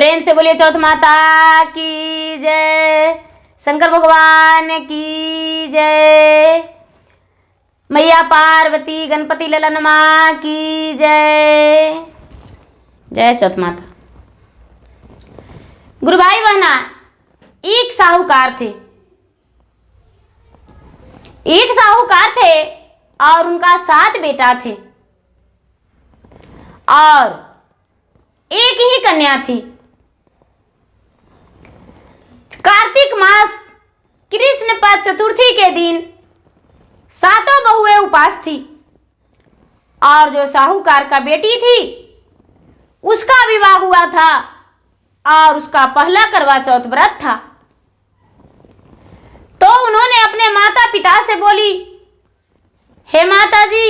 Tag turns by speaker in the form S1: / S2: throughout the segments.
S1: प्रेम से बोलिए चौथ माता की जय, शंकर भगवान की जय, मैया पार्वती गणपति ललन माँ की जय। जय चौथ माता। गुरु भाई बहना, एक साहूकार थे। एक साहूकार थे और उनका 7 बेटा थे और एक ही कन्या थी। कार्तिक मास कृष्ण पक्ष चतुर्थी के दिन 7 बहुएं उपास थी और जो साहूकार का बेटी थी उसका विवाह हुआ था और उसका पहला करवा चौथ व्रत था। तो उन्होंने अपने माता पिता से बोली, हे माता जी,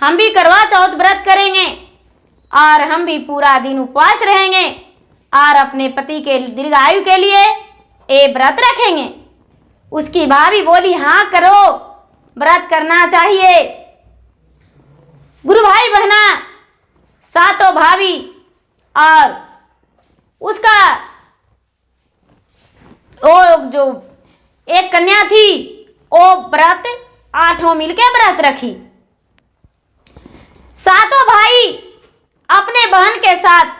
S1: हम भी करवा चौथ व्रत करेंगे और हम भी पूरा दिन उपवास रहेंगे और अपने पति के दीर्घायु के लिए ये व्रत रखेंगे। उसकी भाभी बोली, हाँ करो, व्रत करना चाहिए। गुरु भाई बहना, 7 भाभी और उसका वो जो एक कन्या थी वो व्रत 8 मिलके व्रत रखी। 7 भाई अपने बहन के साथ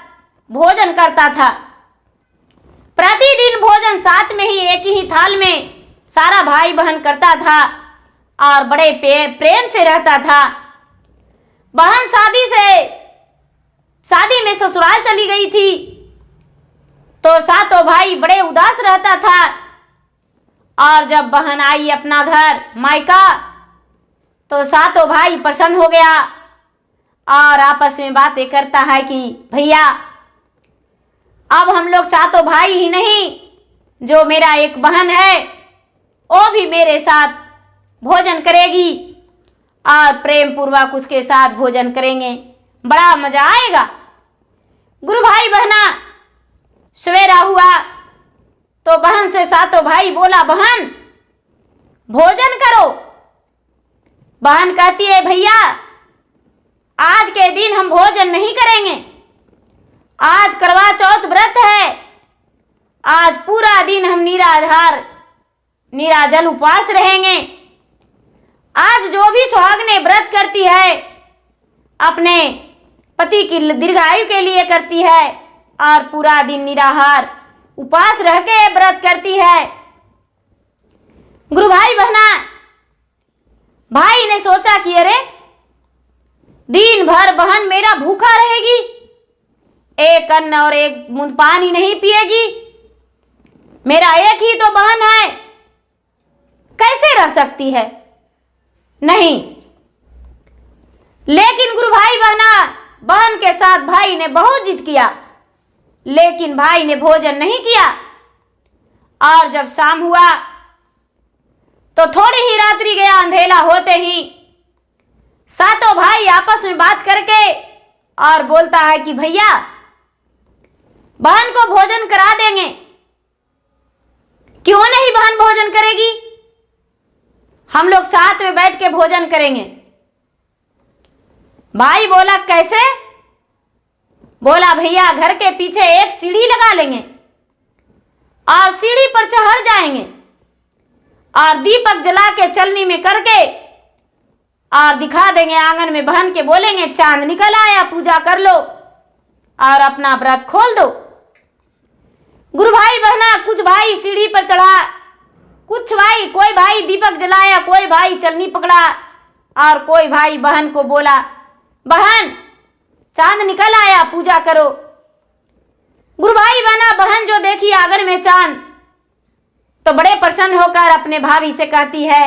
S1: भोजन करता था। प्रतिदिन भोजन साथ में ही एक ही थाल में सारा भाई बहन करता था और बड़े प्रेम से रहता था। बहन शादी में ससुराल चली गई थी तो 7 भाई बड़े उदास रहता था और जब बहन आई अपना घर मायका तो 7 भाई प्रसन्न हो गया और आपस में बातें करता है कि भैया अब हम लोग 7 भाई ही नहीं, जो मेरा एक बहन है वो भी मेरे साथ भोजन करेगी और प्रेम पूर्वक उसके साथ भोजन करेंगे, बड़ा मजा आएगा। गुरु भाई बहना, सवेरा हुआ तो बहन से 7 भाई बोला, बहन भोजन करो। बहन कहती है, भैया आज के दिन हम भोजन नहीं करेंगे, आज करवा चौथ व्रत है, आज पूरा दिन हम निराजल उपवास रहेंगे। आज जो भी सुहागने व्रत करती है अपने पति की दीर्घायु के लिए करती है और पूरा दिन निराहार उपवास रह के व्रत करती है। गुरु भाई बहना, भाई ने सोचा कि अरे दिन भर बहन मेरा भूखा रहेगी, एक अन्न और एक बूंद पानी नहीं पिएगी, मेरा एक ही तो बहन है, कैसे रह सकती है? नहीं। लेकिन गुरु भाई बहना, बहन के साथ भाई ने बहुत जिद किया लेकिन भाई ने भोजन नहीं किया और जब शाम हुआ तो थोड़ी ही रात्रि गया, अंधेला होते ही 7 भाई आपस में बात करके और बोलता है कि भैया बहन को भोजन करा देंगे। क्यों नहीं बहन भोजन करेगी? हम लोग साथ में बैठ के भोजन करेंगे। भाई बोला, कैसे? बोला, भैया घर के पीछे एक सीढ़ी लगा लेंगे और सीढ़ी पर चढ़ जाएंगे और दीपक जला के चलनी में करके और दिखा देंगे आंगन में, बहन के बोलेंगे चांद निकल आया, पूजा कर लो और अपना व्रत खोल दो। गुरु भाई बहना, कुछ भाई सीढ़ी पर चढ़ा, कुछ भाई, कोई भाई दीपक जलाया, कोई भाई चलनी पकड़ा और कोई भाई बहन को बोला, बहन चांद निकल आया, पूजा करो। गुरु भाई बहना, बहन जो देखी आंगन में चांद तो बड़े प्रसन्न होकर अपने भाभी से कहती है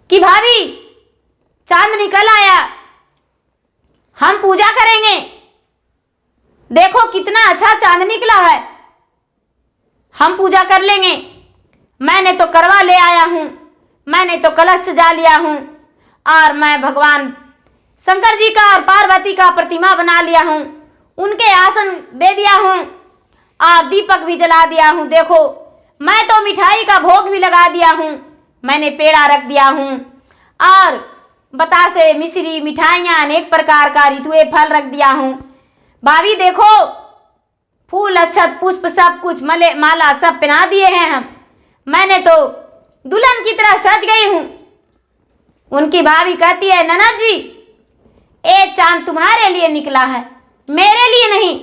S1: कि भाभी चांद निकल आया, हम पूजा करेंगे, देखो कितना अच्छा चांद निकला है, हम पूजा कर लेंगे। मैंने तो करवा ले आया हूं, मैंने तो कलश सजा लिया हूं और मैं भगवान शंकर जी का और पार्वती का प्रतिमा बना लिया हूं, उनके आसन दे दिया हूं और दीपक भी जला दिया हूं। देखो मैं तो मिठाई का भोग भी लगा दिया हूं, मैंने पेड़ा रख दिया हूं और बतासे, मिश्री, मिठाइयाँ, अनेक प्रकार का ऋतुए फल रख दिया हूं। भाभी देखो फूल अक्षत पुष्प सब कुछ मले माला सब पहना दिए हैं हम, मैंने तो दुल्हन की तरह सज गई हूं। उनकी भाभी कहती है ननद जी एक चांद तुम्हारे लिए निकला है, मेरे लिए नहीं।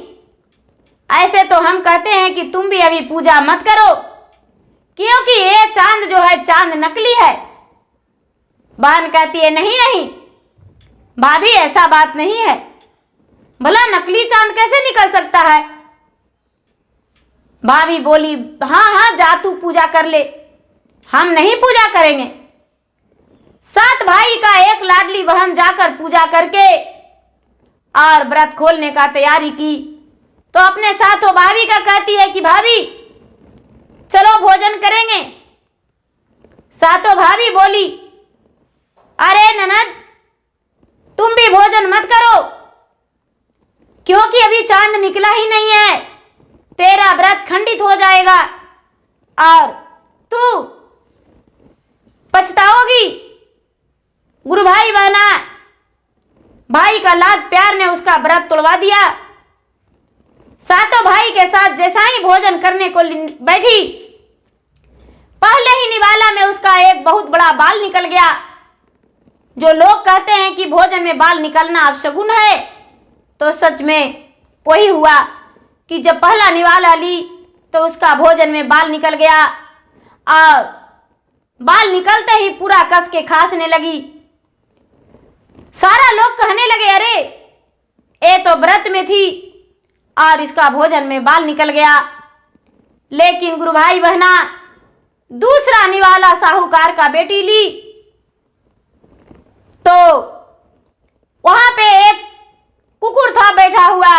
S1: ऐसे तो हम कहते हैं कि तुम भी अभी पूजा मत करो, क्योंकि ये चांद जो है चांद नकली है। बहन कहती है नहीं नहीं भाभी ऐसा बात नहीं है, भला नकली चांद कैसे निकल सकता है। भाभी बोली हाँ हाँ जा तू पूजा कर ले, हम नहीं पूजा करेंगे। 7 भाई का एक लाडली बहन जाकर पूजा करके और व्रत खोलने का तैयारी की, तो अपने साथों भाभी का कहती है कि भाभी चलो भोजन करेंगे। साथों भाभी बोली अरे ननद तुम भी भोजन मत करो, क्योंकि अभी चांद निकला ही नहीं है, तेरा व्रत खंडित हो जाएगा और तू पछताओगी। गुरु भाई बहना भाई का लाद प्यार ने उसका व्रत तोड़वा दिया। सातों भाई के साथ जैसा ही भोजन करने को बैठी, पहले ही निवाला में उसका एक बहुत बड़ा बाल निकल गया। जो लोग कहते हैं कि भोजन में बाल निकलना अपशगुन है, तो सच में वही हुआ कि जब पहला निवाला ली तो उसका भोजन में बाल निकल गया और बाल निकलते ही पूरा कस के खांसने लगी। सारा लोग कहने लगे अरे ये तो व्रत में थी और इसका भोजन में बाल निकल गया। लेकिन गुरु भाई बहना दूसरा निवाला साहूकार का बेटी ली तो वहां पे एक कुकुर था बैठा हुआ,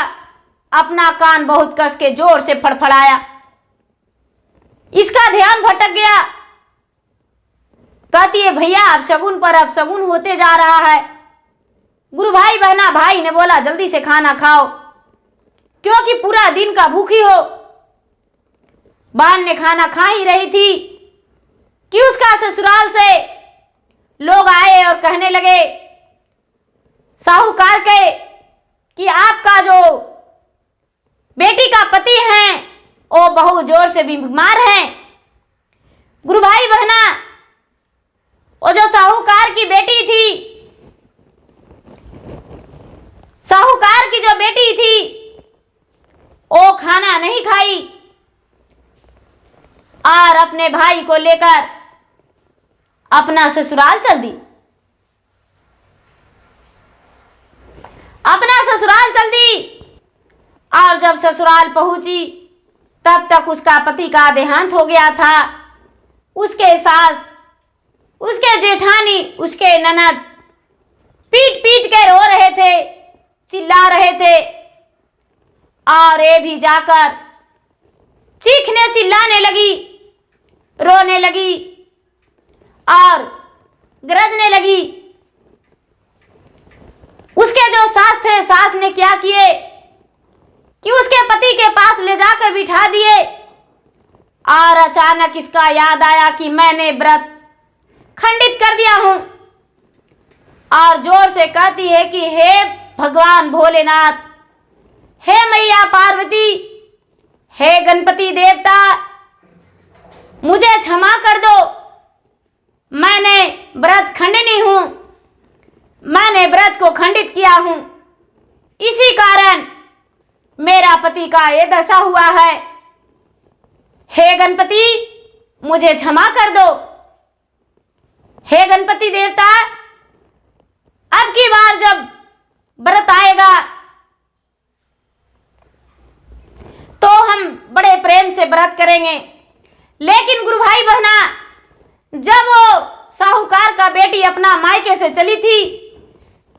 S1: अपना कान बहुत कस के जोर से फड़फड़ाया। इसका ध्यान भटक गया, कहती है भैया अब शगुन पर अब शगुन होते जा रहा है। गुरु भाई बहना भाई ने बोला जल्दी से खाना खाओ, क्योंकि पूरा दिन का भूखी हो। बहन ने खाना खा ही रही थी कि उसका ससुराल से लोग आए और कहने लगे साहूकार के कि आपका जो बेटी का पति है वो बहुत जोर से बीमार है। गुरु भाई बहना वो जो साहूकार की बेटी थी, साहूकार की जो बेटी थी वो खाना नहीं खाई और अपने भाई को लेकर अपना ससुराल चल दी। अपना ससुराल चल दी और जब ससुराल पहुंची तब तक उसका पति का देहांत हो गया था। उसके सास, उसके जेठानी, उसके ननद पीट पीट के रो रहे थे, चिल्ला रहे थे और ये भी जाकर चीखने चिल्लाने लगी, रोने लगी और गरजने लगी। उसके जो सास थे, सास ने क्या किए कि उसके पति के पास ले जाकर बिठा दिए और अचानक इसका याद आया कि मैंने व्रत खंडित कर दिया हूं और जोर से कहती है कि हे भगवान भोलेनाथ, हे मैया पार्वती, हे गणपति देवता, मुझे क्षमा कर दो। मैंने व्रत खंडनी हूं, मैंने व्रत को खंडित किया हूं, इसी कारण मेरा पति का ये दशा हुआ है। हे गणपति मुझे क्षमा कर दो। हे गणपति देवता, अब की बार जब व्रत आएगा तो हम बड़े प्रेम से व्रत करेंगे। लेकिन गुरु भाई बहना जब वो साहूकार का बेटी अपना मायके से चली थी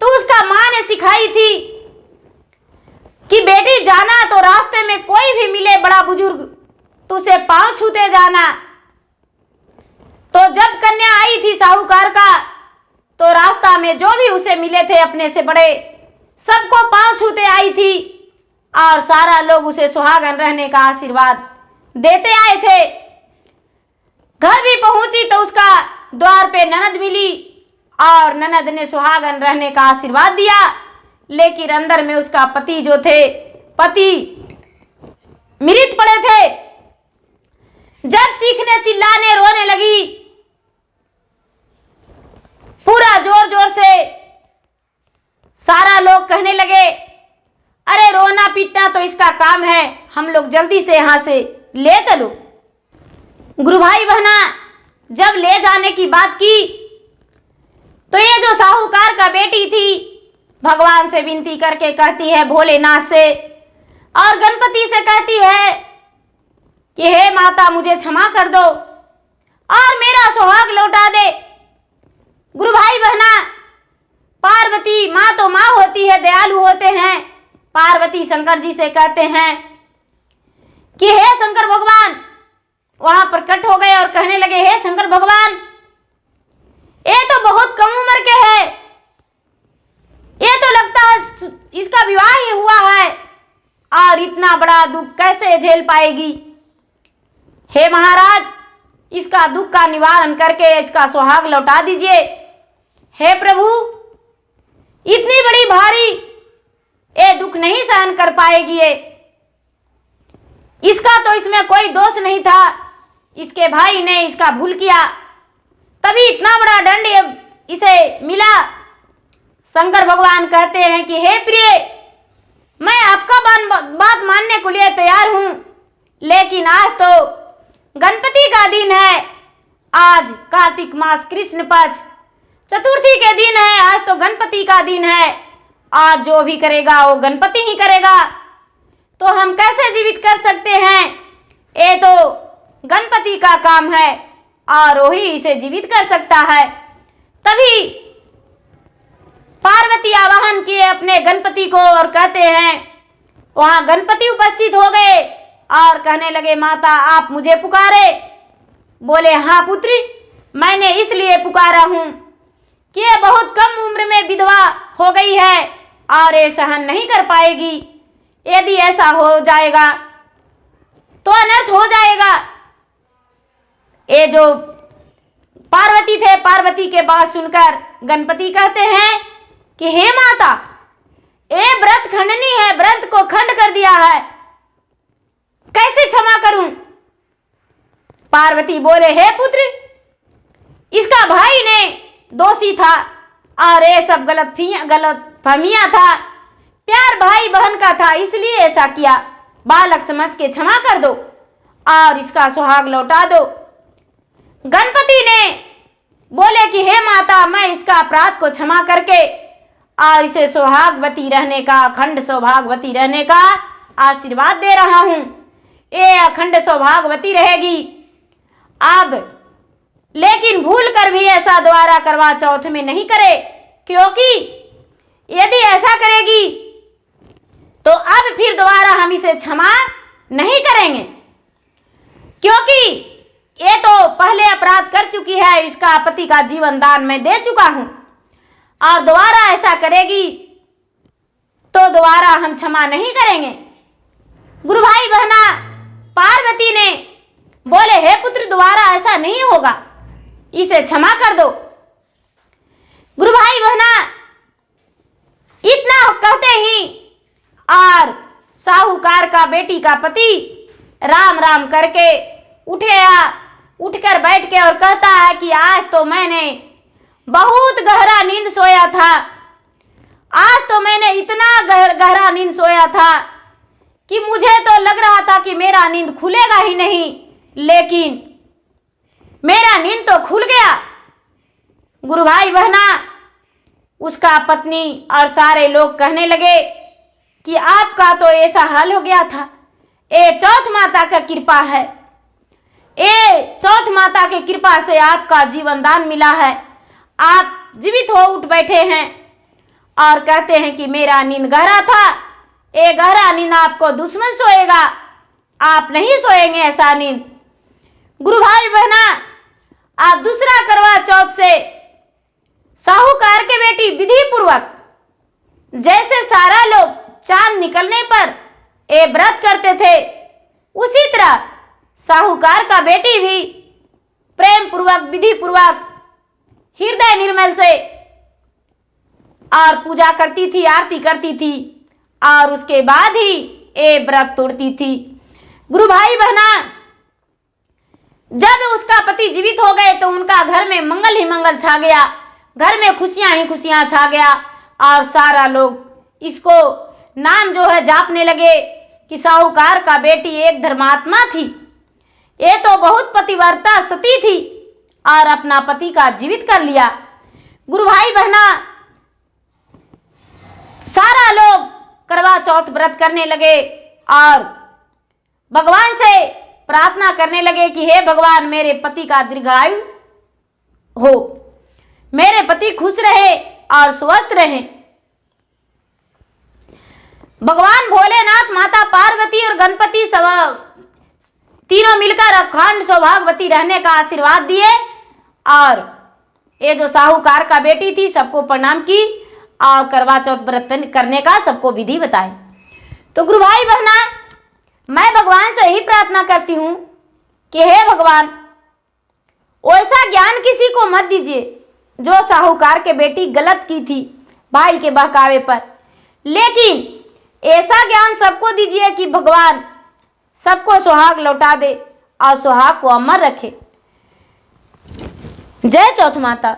S1: तो उसका मां ने सिखाई थी कि बेटी जाना तो रास्ते में कोई भी मिले बड़ा बुजुर्ग तो उसे पांव छूते जाना। तो जब कन्या आई थी साहूकार का तो रास्ता में जो भी उसे मिले थे अपने से बड़े, सबको पांव छूते आई थी और सारा लोग उसे सुहागन रहने का आशीर्वाद देते आए थे। घर भी पहुंची तो उसका द्वार पे ननद मिली और ननद ने सुहागन रहने का आशीर्वाद दिया। लेकिन अंदर में उसका पति जो थे, पति मृत पड़े थे। जब चीखने चिल्लाने रोने लगी, पूरा जोर जोर से सारा लोग कहने लगे, अरे रोना पीटना तो इसका काम है, हम लोग जल्दी से यहां से ले चलो। गुरु भाई बहना जब ले जाने की बात की तो ये जो साहूकार का बेटी थी भगवान से विनती करके कहती है, भोलेनाथ से और गणपति से कहती है कि हे माता मुझे क्षमा कर दो और मेरा सुहाग लौटा दे। गुरु भाई बहना पार्वती माँ तो माँ होती है, दयालु होते हैं। पार्वती शंकर जी से कहते हैं कि हे शंकर भगवान, वहां प्रकट हो गए और कहने लगे, हे शंकर भगवान ये तो बहुत कम उम्र के है, ये तो लगता है इसका विवाह ही हुआ है और इतना बड़ा दुख कैसे झेल पाएगी। हे महाराज, इसका दुख का निवारण करके इसका सुहाग लौटा दीजिए। हे प्रभु, इतनी बड़ी भारी ये दुख नहीं सहन कर पाएगी ये, इसका तो इसमें कोई दोष नहीं था, इसके भाई ने इसका भूल किया तभी इतना बड़ा दंड इसे मिला। शंकर भगवान कहते हैं कि हे प्रिय, मैं आपका बात मानने को लिए तैयार हूं, लेकिन आज तो गणपति का दिन है, आज कार्तिक मास कृष्ण पक्ष चतुर्थी के दिन है, आज तो गणपति का दिन है, आज जो भी करेगा वो गणपति ही करेगा, तो हम कैसे जीवित कर सकते हैं, ये तो गणपति का काम है और वही इसे जीवित कर सकता है। तभी पार्वती आवाहन किए अपने गणपति को और कहते हैं, वहां गणपति उपस्थित हो गए और कहने लगे, माता आप मुझे पुकारे? बोले, हाँ पुत्री, मैंने इसलिए पुकारा हूं कि ये बहुत कम उम्र में विधवा हो गई है और ये सहन नहीं कर पाएगी, यदि ऐसा हो जाएगा तो अनर्थ हो जाएगा। ये जो पार्वती थे, पार्वती के बात सुनकर गणपति कहते हैं कि हे माता, ये व्रत खंडनी है, व्रत को खंड कर दिया है, कैसे क्षमा करूं? पार्वती बोले, हे पुत्र, इसका भाई ने दोषी था और ये सब गलत फहमियां था, प्यार भाई बहन का था, इसलिए ऐसा किया, बालक समझ के क्षमा कर दो और इसका सुहाग लौटा दो। गणपति ने बोले कि हे माता, मैं इसका अपराध को क्षमा करके और इसे सौभाग्यवती रहने का, अखंड सौभाग्यवती रहने का आशीर्वाद दे रहा हूं, ये अखंड सौभाग्यवती रहेगी। अब लेकिन भूल कर भी ऐसा दोबारा करवा चौथ में नहीं करे, क्योंकि यदि ऐसा करेगी तो अब फिर दोबारा हम इसे क्षमा नहीं करेंगे, क्योंकि ये तो पहले अपराध कर चुकी है, इसका पति का जीवन दान मैं दे चुका हूं और दोबारा ऐसा करेगी तो दोबारा हम क्षमा नहीं करेंगे। गुरु भाई बहना पार्वती ने बोले, हे पुत्र, दोबारा ऐसा नहीं होगा, इसे क्षमा कर दो। गुरु भाई बहना इतना कहते ही और साहूकार का बेटी का पति राम राम करके उठकर बैठ के और कहता है कि आज तो मैंने बहुत गहरा नींद सोया था, आज तो मैंने इतना गहरा नींद सोया था कि मुझे तो लग रहा था कि मेरा नींद खुलेगा ही नहीं, लेकिन मेरा नींद तो खुल गया। गुरु भाई बहना उसका पत्नी और सारे लोग कहने लगे कि आपका तो ऐसा हाल हो गया था, ये चौथ माता का कृपा है, ये चौथ माता की कृपा से आपका जीवन दान मिला है, आप जीवित हो उठ बैठे हैं और कहते हैं कि मेरा नींद गहरा था, ये गहरा नींद आपको दुश्मन सोएगा, आप नहीं सोएंगे ऐसा नींद। गुरु भाई बहना आप दूसरा करवा चौथ से साहूकार के बेटी विधि पूर्वक जैसे सारा लोग चांद निकलने पर ये व्रत करते थे, उसी तरह साहूकार का बेटी भी प्रेम पूर्वक विधि पूर्वक हृदय निर्मल से और पूजा करती थी, आरती करती थी और उसके बाद ही ये व्रत तोड़ती थी। गुरु भाई बहना, जब उसका पति जीवित हो गए तो उनका घर में मंगल ही मंगल छा गया, घर में खुशियां ही खुशियां छा गया। और सारा लोग इसको नाम जो है जापने लगे कि साहूकार का बेटी एक धर्मात्मा थी, ये तो बहुत पतिव्रता सती थी और अपना पति का जीवित कर लिया। गुरु भाई बहना, सारा लोग करवा चौथ व्रत करने लगे और भगवान से प्रार्थना करने लगे कि हे भगवान, मेरे पति का दीर्घायु हो, मेरे पति खुश रहे और स्वस्थ रहे। भगवान भोलेनाथ, माता पार्वती और गणपति सब तीनों मिलकर अखंड सौभाग्यवती रहने का आशीर्वाद दिए और ये जो साहूकार का बेटी थी सबको प्रणाम की और करवा चौथ व्रत करने का सबको विधि बताए। तो गुरु भाई बहना, मैं भगवान से यही प्रार्थना करती हूँ कि हे भगवान, ऐसा ज्ञान किसी को मत दीजिए जो साहूकार के बेटी गलत की थी भाई के बहकावे पर, लेकिन ऐसा ज्ञान सबको दीजिए कि भगवान सबको सुहाग लौटा दे और सुहाग को अमर रखे। जय चौथ माता।